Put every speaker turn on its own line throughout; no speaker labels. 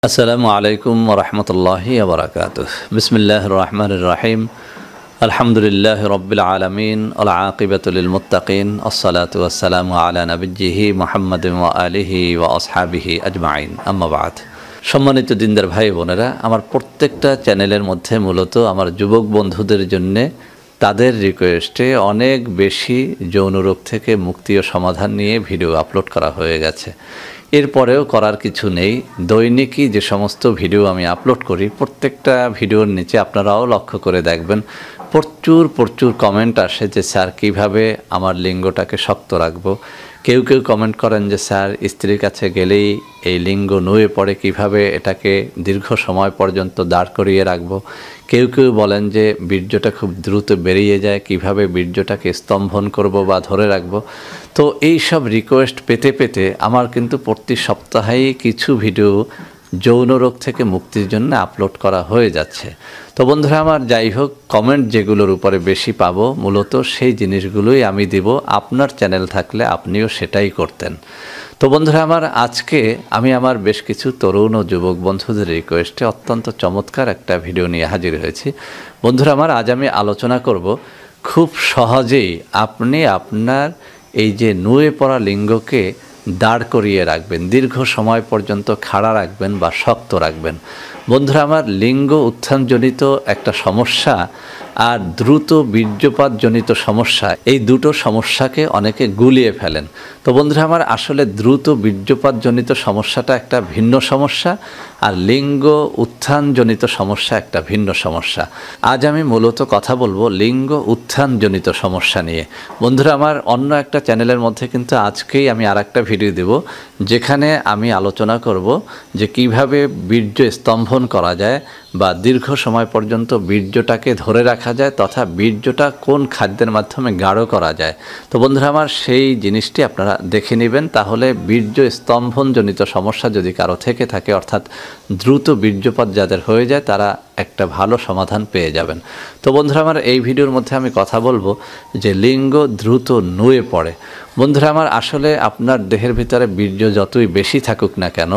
আসসালামু আলাইকুম ওয়া রাহমাতুল্লাহি ওয়া বারাকাতুহু। বিসমিল্লাহির রহমানির রহিম। আলহামদুলিল্লাহি রাব্বিল আলামিন ওয়াল আকিবাতু লিল মুত্তাকিন। আসসালাতু ওয়াসসালামু আলা নাবিয়্যিহি মুহাম্মাদিন ওয়া আলিহি ওয়া আসহাবিহি আজমাইন। আম্মা বা'দ। সম্মানিত দিনদার ভাই বোনেরা, আমার প্রত্যেকটা চ্যানেলের মধ্যে মূলত আমার যুবক বন্ধুদের জন্যে তাদের রিকোয়েস্টে অনেক বেশি যৌন রোগ থেকে মুক্তি ও সমাধান নিয়ে ভিডিও আপলোড করা হয়ে গেছে। এরপরেও করার কিছু নেই। দৈনিকই যে সমস্ত ভিডিও আমি আপলোড করি, প্রত্যেকটা ভিডিওর নিচে আপনারাও লক্ষ্য করে দেখবেন প্রচুর কমেন্ট আসে যে স্যার কীভাবে আমার লিঙ্গটাকে শক্ত রাখবো। কেউ কমেন্ট করেন যে স্যার স্ত্রীর কাছে গেলেই এই লিঙ্গ নুয়ে পড়ে, কিভাবে এটাকে দীর্ঘ সময় পর্যন্ত দাঁড় করিয়ে রাখবো। কেউ বলেন যে বীর্যটা খুব দ্রুত বেরিয়ে যায়, কিভাবে বীর্যটাকে স্তম্ভন করব বা ধরে রাখবো। তো এই সব রিকোয়েস্ট পেতে আমার কিন্তু প্রতি সপ্তাহেই কিছু ভিডিও যৌন রোগ থেকে মুক্তির জন্য আপলোড করা হয়ে যাচ্ছে। তো বন্ধুরা আমার, যাই হোক, কমেন্ট যেগুলোর উপরে বেশি পাবো মূলত সেই জিনিসগুলোই আমি দিব। আপনার চ্যানেল থাকলে আপনিও সেটাই করতেন। তো বন্ধুরা আমার, আজকে আমি আমার বেশ কিছু তরুণ ও যুবক বন্ধুদের রিকোয়েস্টে অত্যন্ত চমৎকার একটা ভিডিও নিয়ে হাজির হয়েছি। বন্ধুরা আমার, আজ আমি আলোচনা করব খুব সহজেই আপনি আপনার এই যে নুয়ে পড়া লিঙ্গকে দাঁড় করিয়ে রাখবেন, দীর্ঘ সময় পর্যন্ত খাড়া রাখবেন বা শক্ত রাখবেন। বন্ধুরা আমার, লিঙ্গ উত্থানজনিত একটা সমস্যা আর দ্রুত বীর্যপাতজনিত সমস্যা, এই দুটো সমস্যাকে অনেকে গুলিয়ে ফেলেন। তো বন্ধুরা আমার, আসলে দ্রুত বীর্যপাতজনিত সমস্যাটা একটা ভিন্ন সমস্যা, আর লিঙ্গ উত্থানজনিত সমস্যা একটা ভিন্ন সমস্যা। আজ আমি মূলত কথা বলবো লিঙ্গ উত্থানজনিত সমস্যা নিয়ে। বন্ধুরা আমার, অন্য একটা চ্যানেলের মধ্যে কিন্তু আজকেই আমি আরেকটা ভিডিও দেব, যেখানে আমি আলোচনা করব যে কিভাবে বীর্য স্তম্ভন করা যায় বা দীর্ঘ সময় পর্যন্ত বীর্যটাকে ধরে রাখা যায়, তথা বীর্যটা কোন খাদ্যের মাধ্যমে গাঢ় করা যায়। তো বন্ধুরা আমার, সেই জিনিসটি আপনারা দেখে নেবেন, তাহলে বীর্য স্তম্ভনজনিত সমস্যা যদি কারো থেকে থাকে, অর্থাৎ দ্রুত বীর্যপাত যাদের হয়ে যায়, তারা একটা ভালো সমাধান পেয়ে যাবেন। তো বন্ধুরা আমার, এই ভিডিওর মধ্যে আমি কথা বলবো যে লিঙ্গ দ্রুত নুয়ে পড়ে। বন্ধুরা আমার, আসলে আপনার দেহের ভিতরে বীর্য যতই বেশি থাকুক না কেন,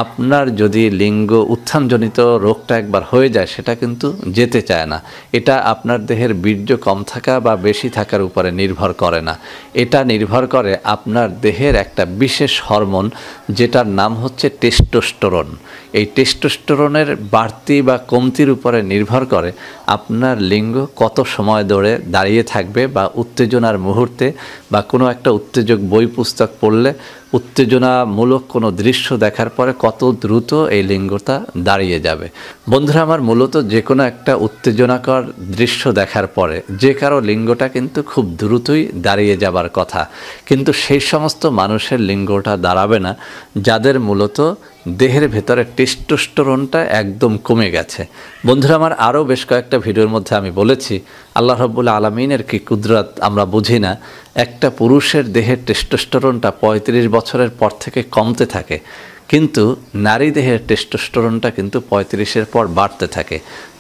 আপনার যদি লিঙ্গ উত্থানজনিত রোগটা একবার হয়ে যায়, সেটা কিন্তু যেতে চায় না। এটা আপনার দেহের বীর্য কম থাকা বা বেশি থাকার উপরে নির্ভর করে না। এটা নির্ভর করে আপনার দেহের একটা বিশেষ হরমোন, যেটার নাম হচ্ছে টেস্টোস্টেরন। এই টেস্টোস্টেরনের বাড়তি বা কমতির উপরে নির্ভর করে আপনার লিঙ্গ কত সময় ধরে দাঁড়িয়ে থাকবে, বা উত্তেজনার মুহূর্তে বা কোনো একটা উত্তেজক বই পুস্তক পড়লে, উত্তেজনামূলক কোনো দৃশ্য দেখার পরে কত দ্রুত এই লিঙ্গটা দাঁড়িয়ে যাবে। বন্ধুরা আমার, মূলত যে কোনো একটা উত্তেজনাকর দৃশ্য দেখার পরে যে কারো লিঙ্গটা কিন্তু খুব দ্রুতই দাঁড়িয়ে যাবার কথা, কিন্তু সেই সমস্ত মানুষের লিঙ্গটা দাঁড়াবে না যাদের মূলত দেহের ভেতরে টেস্টোস্টেরনটা একদম কমে গেছে। বন্ধুরা আমার, আরও বেশ কয়েকটা ভিডিওর মধ্যে আমি বলেছি আল্লাহ রাব্বুল আলামিনের কি কুদরত আমরা বুঝি না। একটা পুরুষের দেহের টেস্টোস্টেরনটা 35 বছরের পর থেকে কমতে থাকে, কিন্তু নারী দেহের টেস্টোস্টেরনটা কিন্তু 35-এর পর বাড়তে থাকে।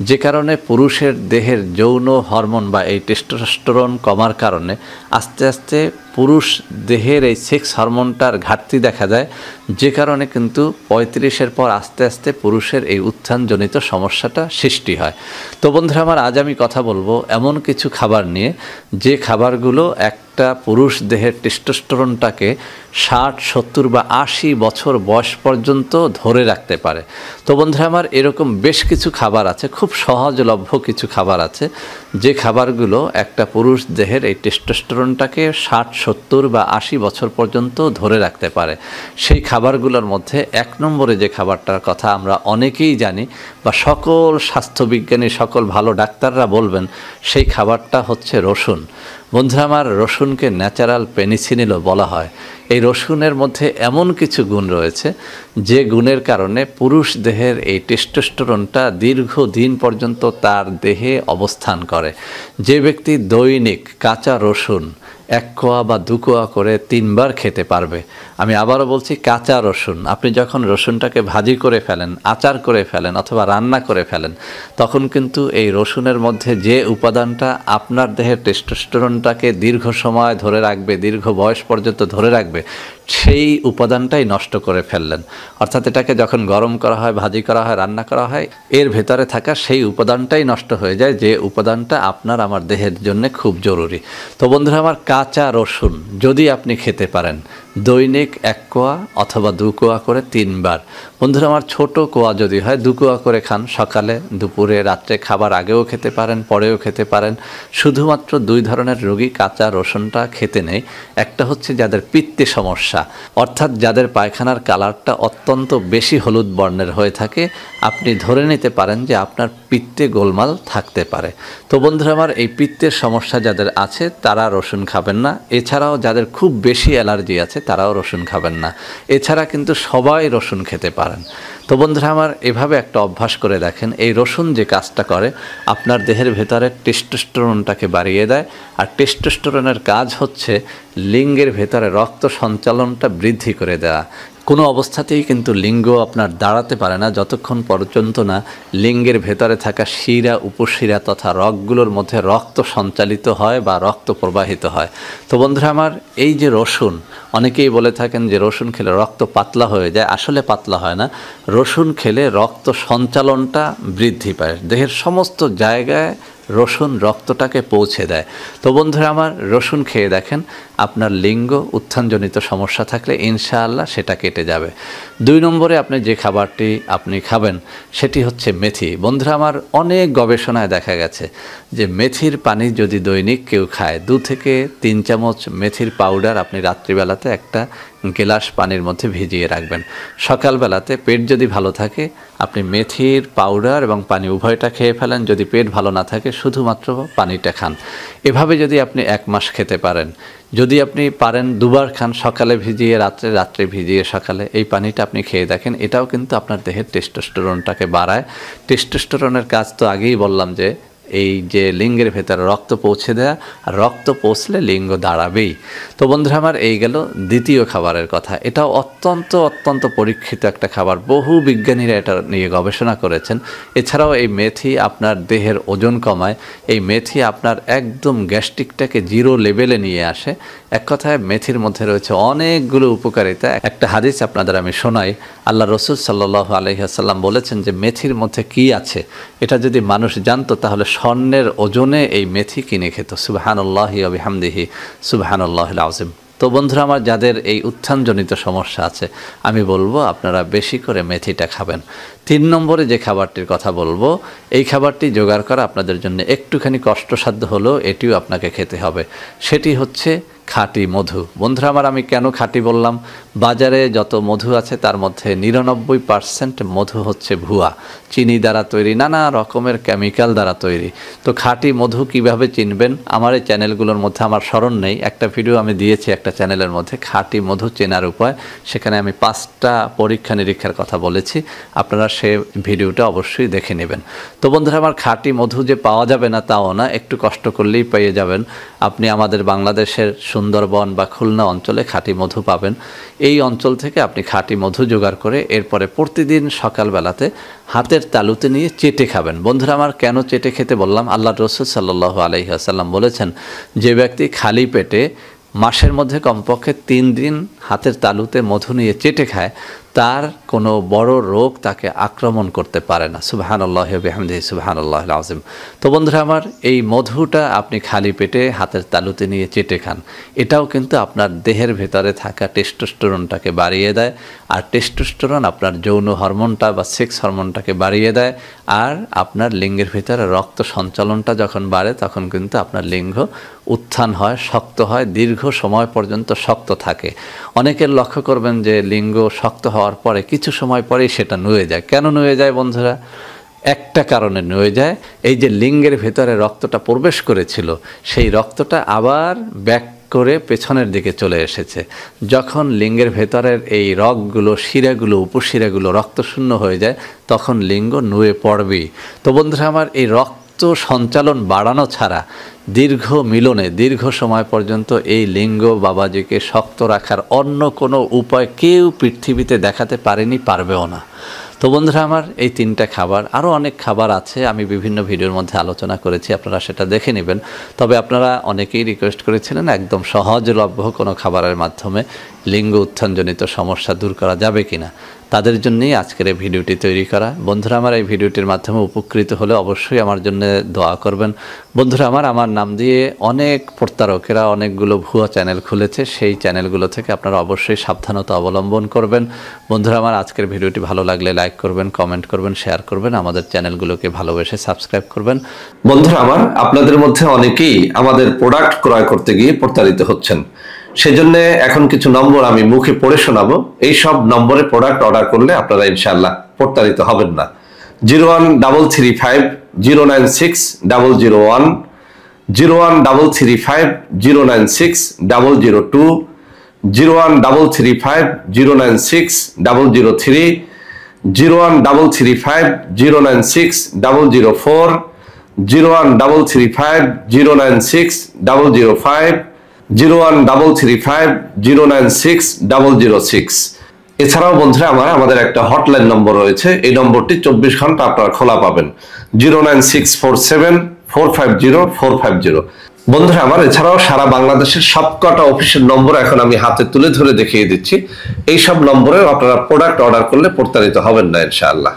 যে কারণে পুরুষের দেহের যৌন হরমোন বা এই টেস্টোস্টেরন কমার কারণে আস্তে আস্তে পুরুষ দেহের এই সেক্স হরমোনটার ঘাটতি দেখা যায়, যে কারণে কিন্তু 35-এর পর আস্তে আস্তে পুরুষের এই উত্থানজনিত সমস্যাটা সৃষ্টি হয়। তো বন্ধুরা আমার, আজ আমি কথা বলবো এমন কিছু খাবার নিয়ে, যে খাবারগুলো একটা পুরুষ দেহের টেস্টোস্টেরনটাকে 60, 70 বা 80 বছর বয়স পর্যন্ত ধরে রাখতে পারে। তো বন্ধুরা আমার, এরকম বেশ কিছু খাবার আছে, খুব সহজলভ্য কিছু খাবার আছে, যে খাবারগুলো একটা পুরুষ দেহের এই টেস্টোস্টেরনটাকে 60, 70 বা 80 বছর পর্যন্ত ধরে রাখতে পারে। সেই খাবারগুলোর মধ্যে 1 নম্বরে যে খাবারটার কথা আমরা অনেকেই জানি, বা সকল স্বাস্থ্যবিজ্ঞানী, সকল ভালো ডাক্তাররা বলবেন, সেই খাবারটা হচ্ছে রসুন। বন্ধুরা আমার, রসুনকে ন্যাচারাল পেনিসিলিনও বলা হয়। এই রসুনের মধ্যে এমন কিছু গুণ রয়েছে, যে গুণের কারণে পুরুষ দেহের এই টেস্টোস্টেরনটা দীর্ঘদিন পর্যন্ত তার দেহে অবস্থান করে। যে ব্যক্তি দৈনিক কাঁচা রসুন 1 কোয়া বা 2 কোয়া করে 3 বার খেতে পারবে, আমি আবারও বলছি, কাঁচা রসুন। আপনি যখন রসুনটাকে ভাজি করে ফেলেন, আচার করে ফেলেন অথবা রান্না করে ফেলেন, তখন কিন্তু এই রসুনের মধ্যে যে উপাদানটা আপনার দেহের টেস্টোস্টেরনটাকে দীর্ঘ সময় ধরে রাখবে, দীর্ঘ বয়স পর্যন্ত ধরে রাখবে, সেই উপাদানটাই নষ্ট করে ফেললেন। অর্থাৎ এটাকে যখন গরম করা হয়, ভাজি করা হয়, রান্না করা হয়, এর ভেতরে থাকা সেই উপাদানটাই নষ্ট হয়ে যায়, যে উপাদানটা আপনার আমার দেহের জন্য খুব জরুরি। তো বন্ধুরা আমার, কাঁচা রসুন যদি আপনি খেতে পারেন দৈনিক 1 কোয়া অথবা 2 কোয়া করে 3 বার। বন্ধুরা আমার, ছোট কোয়া যদি হয় 2 কোয়া করে খান, সকালে, দুপুরে, রাত্রে, খাবার আগেও খেতে পারেন, পরেও খেতে পারেন। শুধুমাত্র 2 ধরনের রোগী কাঁচা রসুনটা খেতে নেই। একটা হচ্ছে যাদের পিত্তে সমস্যা, অর্থাৎ যাদের পায়খানার কালারটা অত্যন্ত বেশি হলুদ বর্ণের হয়ে থাকে, আপনি ধরে নিতে পারেন যে আপনার পিত্তে গোলমাল থাকতে পারে। তো বন্ধুরা আমার, এই পিত্তের সমস্যা যাদের আছে তারা রসুন খাবেন না। এছাড়াও যাদের খুব বেশি অ্যালার্জি আছে তারাও রসুন খাবেন না। এছাড়া কিন্তু সবাই রসুন খেতে পারেন। তো বন্ধুরা আমার, এভাবে একটা অভ্যাস করে দেখেন। এই রসুন যে কাজটা করে, আপনার দেহের ভেতরে টেস্টোস্টেরনটাকে বাড়িয়ে দেয়। আর টেস্টোস্টেরনের কাজ হচ্ছে লিঙ্গের ভেতরে রক্ত সঞ্চালনটা বৃদ্ধি করে দেওয়া। কোনো অবস্থাতেই কিন্তু লিঙ্গ আপনার দাঁড়াতে পারে না যতক্ষণ পর্যন্ত না লিঙ্গের ভেতরে থাকা শিরা, উপশিরা তথা রগগুলোর মধ্যে রক্ত সঞ্চালিত হয় বা রক্ত প্রবাহিত হয়। তো বন্ধুরা আমার, এই যে রসুন, অনেকেই বলে থাকেন যে রসুন খেলে রক্ত পাতলা হয়ে যায়। আসলে পাতলা হয় না, রসুন খেলে রক্ত সঞ্চালনটা বৃদ্ধি পায়। দেহের সমস্ত জায়গায় রসুন রক্তটাকে পৌঁছে দেয়। তো বন্ধুরা আমার, রসুন খেয়ে দেখেন, আপনার লিঙ্গ উত্থানজনিত সমস্যা থাকলে ইনশাআল্লাহ সেটা কেটে যাবে। 2 নম্বরে আপনি যে খাবারটি আপনি খাবেন সেটি হচ্ছে মেথি। বন্ধুরা আমার, অনেক গবেষণায় দেখা গেছে যে মেথির পানি যদি দৈনিক কেউ খায়, 2 থেকে 3 চামচ মেথির পাউডার আপনি রাত্রিবেলাতে একটা গ্লাস পানির মধ্যে ভিজিয়ে রাখবেন। সকালবেলাতে পেট যদি ভালো থাকে, আপনি মেথির পাউডার এবং পানি উভয়টা খেয়ে ফেলেন। যদি পেট ভালো না থাকে, শুধুমাত্র পানিটা খান। এভাবে যদি আপনি 1 মাস খেতে পারেন, যদি আপনি পারেন 2 বার খান, সকালে ভিজিয়ে রাত্রে, রাত্রে ভিজিয়ে সকালে, এই পানিটা আপনি খেয়ে দেখেন। এটাও কিন্তু আপনার দেহের টেস্টোস্টেরনটাকে বাড়ায়। টেস্টোস্টেরনের কাজ তো আগেই বললাম যে এই যে লিঙ্গের ভেতরে রক্ত পৌঁছে দেয়া, আর রক্ত পৌঁছলে লিঙ্গ দাঁড়াবেই। তো বন্ধুরা আমার, এই গেল দ্বিতীয় খাবারের কথা। এটাও অত্যন্ত পরীক্ষিত একটা খাবার। বহু বিজ্ঞানীরা এটা নিয়ে গবেষণা করেছেন। এছাড়াও এই মেথি আপনার দেহের ওজন কমায়। এই মেথি আপনার একদম গ্যাস্ট্রিকটাকে 0 লেভেলে নিয়ে আসে। এক কথায় মেথির মধ্যে রয়েছে অনেকগুলো উপকারিতা। একটা হাদিস আপনাদের আমি শোনাই। আল্লাহ রসুল সাল্লাল্লাহু আলাইহি ওয়াসাল্লাম বলেছেন যে মেথির মধ্যে কি আছে এটা যদি মানুষ জানতো, তাহলে স্বর্ণের ওজনে এই মেথি কিনে খেত। সুবহানাল্লাহি ওয়া বিহামদিহি, সুবহানাল্লাহিল আযীম। তো বন্ধুরা আমার, যাদের এই উত্থানজনিত সমস্যা আছে, আমি বলবো আপনারা বেশি করে মেথিটা খাবেন। 3 নম্বরে যে খাবারটির কথা বলবো, এই খাবারটি জোগাড় করা আপনাদের জন্য একটুখানি কষ্টসাধ্য হলেও এটিও আপনাকে খেতে হবে। সেটি হচ্ছে খাঁটি মধু। বন্ধুরা আমার, আমি কেন খাঁটি বললাম? বাজারে যত মধু আছে তার মধ্যে 99% মধু হচ্ছে ভুয়া, চিনি দ্বারা তৈরি, নানা রকমের কেমিক্যাল দ্বারা তৈরি। তো খাঁটি মধু কিভাবে চিনবেন? আমার এই চ্যানেলগুলোর মধ্যে আমার স্মরণ নেই, একটা ভিডিও আমি দিয়েছি একটা চ্যানেলের মধ্যে, খাঁটি মধু চেনার উপায়। সেখানে আমি 5টা পরীক্ষা নিরীক্ষার কথা বলেছি, আপনারা সে ভিডিওটা অবশ্যই দেখে নেবেন। তো বন্ধুরা আমার, খাঁটি মধু যে পাওয়া যাবে না তাও না, একটু কষ্ট করলেই পেয়ে যাবেন। আপনি আমাদের বাংলাদেশের সুন্দরবন বা খুলনা অঞ্চলে খাঁটি মধু পাবেন। এই অঞ্চল থেকে আপনি খাঁটি মধু জোগাড় করে এরপরে প্রতিদিন সকালবেলাতে হাতের তালুতে নিয়ে চেটে খাবেন। বন্ধুরা আমার, কেন চেটে খেতে বললাম? আল্লাহ রসুল সাল্লাল্লাহু আলাইহি ওয়াসাল্লাম বলেছেন, যে ব্যক্তি খালি পেটে মাসের মধ্যে কমপক্ষে 3 দিন হাতের তালুতে মধু নিয়ে চেটে খায়, তার কোনো বড় রোগ তাকে আক্রমণ করতে পারে না। সুবহানাল্লাহি ওয়া বিহামদিহি, সুবহানাল্লাহিল আযীম। তো বন্ধুরা আমার, এই মধুটা আপনি খালি পেটে হাতের তালুতে নিয়ে চেটে খান। এটাও কিন্তু আপনার দেহের ভেতরে থাকা টেস্টোস্টেরনটাকে বাড়িয়ে দেয়। আর টেস্টোস্টেরন আপনার যৌন হরমোনটা বা সেক্স হরমোনটাকে বাড়িয়ে দেয়। আর আপনার লিঙ্গের ভিতরে রক্ত সঞ্চালনটা যখন বাড়ে, তখন কিন্তু আপনার লিঙ্গ উত্থান হয়, শক্ত হয়, দীর্ঘ সময় পর্যন্ত শক্ত থাকে। অনেকের লক্ষ্য করবেন যে লিঙ্গ শক্ত হওয়ার পরে কিছু সময় পরেই সেটা নুয়ে যায়। কেন নুয়ে যায় বন্ধুরা? একটা কারণে নুয়ে যায়, এই যে লিঙ্গের ভেতরে রক্তটা প্রবেশ করেছিল, সেই রক্তটা আবার ব্যাক করে পেছনের দিকে চলে এসেছে। যখন লিঙ্গের ভেতরের এই রগগুলো, শিরাগুলো, উপশিরাগুলো রক্তশূন্য হয়ে যায়, তখন লিঙ্গ নুয়ে পড়বেই। তো বন্ধুরা আমার, এই রক্ত সঞ্চালন বাড়ানো ছাড়া দীর্ঘ মিলনে দীর্ঘ সময় পর্যন্ত এই লিঙ্গ বাবাজিকে শক্ত রাখার অন্য কোনো উপায় কেউ পৃথিবীতে দেখাতে পারেনি, পারবেও না। তো বন্ধুরা আমার, এই 3টা খাবার, আরও অনেক খাবার আছে, আমি বিভিন্ন ভিডিওর মধ্যে আলোচনা করেছি, আপনারা সেটা দেখে নেবেন। তবে আপনারা অনেকেই রিকোয়েস্ট করেছিলেন একদম সহজলভ্য কোনো খাবারের মাধ্যমে লিঙ্গ উত্থানজনিত সমস্যা দূর করা যাবে কিনা, তাদের জন্যই আজকের এই ভিডিওটি তৈরি করা। বন্ধুরা আমার, এই ভিডিওটির মাধ্যমে উপকৃত হলে অবশ্যই আমার জন্য দোয়া করবেন। বন্ধুরা আমার নাম দিয়ে অনেক প্রতারকেরা অনেকগুলো ভুয়া চ্যানেল খুলেছে, সেই চ্যানেলগুলো থেকে আপনারা অবশ্যই সাবধানতা অবলম্বন করবেন। বন্ধুরা আমার, আজকের ভিডিওটি ভালো লাগলে লাইক করবেন, কমেন্ট করবেন, শেয়ার করবেন, আমাদের চ্যানেলগুলোকে ভালোবেসে সাবস্ক্রাইব করবেন।
বন্ধুরা আমার, আপনাদের মধ্যে অনেকেই আমাদের প্রোডাক্ট ক্রয় করতে গিয়ে প্রতারিত হচ্ছেন। সেজন্য এখন কিছু নম্বর আমি মুখে পড়ে শোনাবো। এই সব নম্বরে প্রোডাক্ট অর্ডার করলে আপনারা ইনশাআল্লাহ প্রতারিত হবেন না। 01335096001, 01335096002, 01335096003, 01335096004, 01335096005, 01335096006। এছাড়াও বন্ধুরা আমাদের একটা হটলাইন নম্বর রয়েছে, এই নম্বরটি 24 ঘন্টা আপনারা খোলা পাবেন, 09647450450। বন্ধুরা আমার, এছাড়াও সারা বাংলাদেশের সবকটা অফিসের নম্বর এখন আমি হাতে তুলে ধরে দেখিয়ে দিচ্ছি। এই সব নম্বরে আপনারা প্রোডাক্ট অর্ডার করলে প্রতারিত হবেন না ইনশাআল্লাহ।